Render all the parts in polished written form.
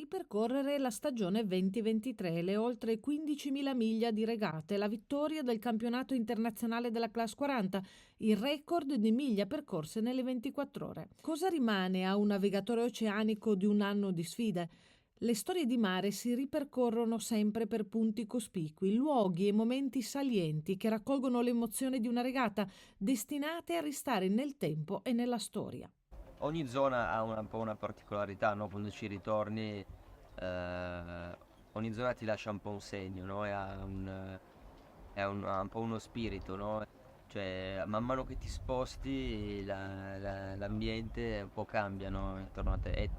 ripercorrere la stagione 2023, le oltre 15.000 miglia di regate, la vittoria del campionato internazionale della Class 40, il record di miglia percorse nelle 24 ore. Cosa rimane a un navigatore oceanico di un anno di sfide? Le storie di mare si ripercorrono sempre per punti cospicui, luoghi e momenti salienti che raccolgono l'emozione di una regata, destinate a restare nel tempo e nella storia. Ogni zona ha un po' una particolarità, no? Quando ci ritorni, eh, ogni zona ti lascia un po' un segno, no? Ha un po' uno spirito, no? Cioè, man mano che ti sposti, l'ambiente un po' cambia, no? Intorno a te.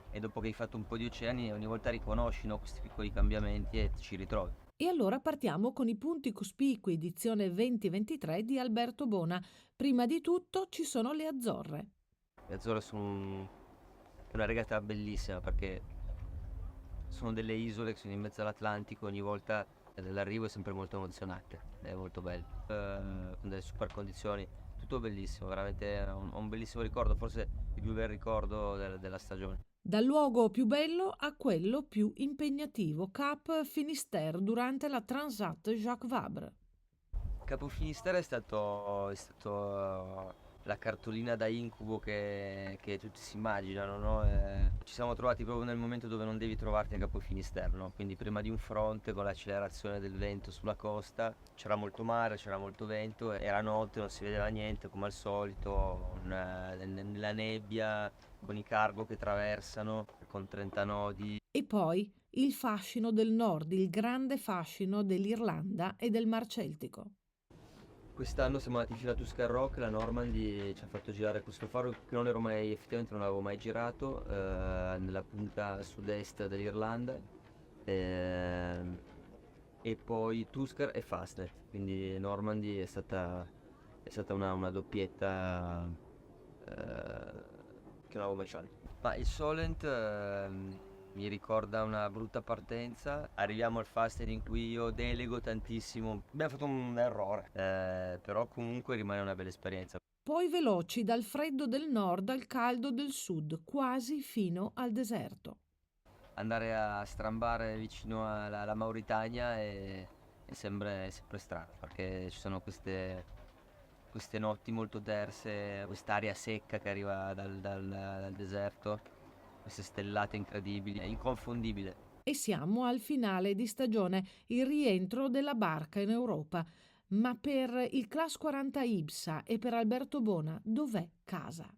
E dopo che hai fatto un po' di oceani, ogni volta riconosci, no, questi piccoli cambiamenti e ti ci ritrovi. E allora partiamo con i punti cospicui edizione 2023 di Alberto Bona. Prima di tutto ci sono le Azzorre. Le Azzorre è una regata bellissima perché sono delle isole che sono in mezzo all'Atlantico, ogni volta l'arrivo è sempre molto emozionante, è molto bello, con delle super condizioni, tutto bellissimo, veramente ho un bellissimo ricordo, forse il più bel ricordo della stagione. Dal luogo più bello a quello più impegnativo, Cap Finisterre durante la Transat Jacques Vabre. Capo Finisterre è stato la cartolina da incubo che tutti si immaginano, no? Ci siamo trovati proprio nel momento dove non devi trovarti a Capo Finisterre, no? Quindi prima di un fronte con l'accelerazione del vento sulla costa, c'era molto mare, c'era molto vento, era notte, non si vedeva niente come al solito, nella nebbia, con i cargo che traversano, con 30 nodi. E poi il fascino del nord, il grande fascino dell'Irlanda e del Mar Celtico. Quest'anno siamo andati fino a Tuscan Rock, la Normandy ci ha fatto girare questo faro che non ero mai, effettivamente non avevo mai girato, nella punta sud-est dell'Irlanda, ehm, e poi Tuscar e Fastnet, quindi Normandy è stata una doppietta che non avevo mai fatto. Ma il Solent mi ricorda una brutta partenza. Arriviamo al Fastnet in cui io delego tantissimo. Abbiamo fatto un errore, però comunque rimane una bella esperienza. Poi veloci dal freddo del nord al caldo del sud, quasi fino al deserto. Andare a strambare vicino alla Mauritania è sempre strano perché ci sono queste notti molto terse, quest'aria secca che arriva dal deserto, queste stellate incredibili, è inconfondibile. E siamo al finale di stagione, il rientro della barca in Europa. Ma per il Class 40 Ibsa e per Alberto Bona, dov'è casa?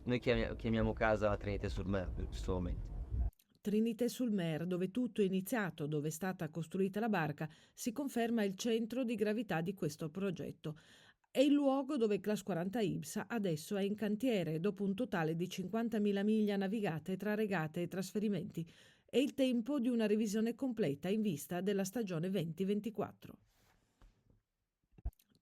Noi chiamiamo casa Trinité-sur-Mer in questo momento. Trinité-sul-Mer, dove tutto è iniziato, dove è stata costruita la barca, si conferma il centro di gravità di questo progetto. È il luogo dove Class 40 Ibsa adesso è in cantiere, dopo un totale di 50.000 miglia navigate tra regate e trasferimenti. È il tempo di una revisione completa in vista della stagione 2024.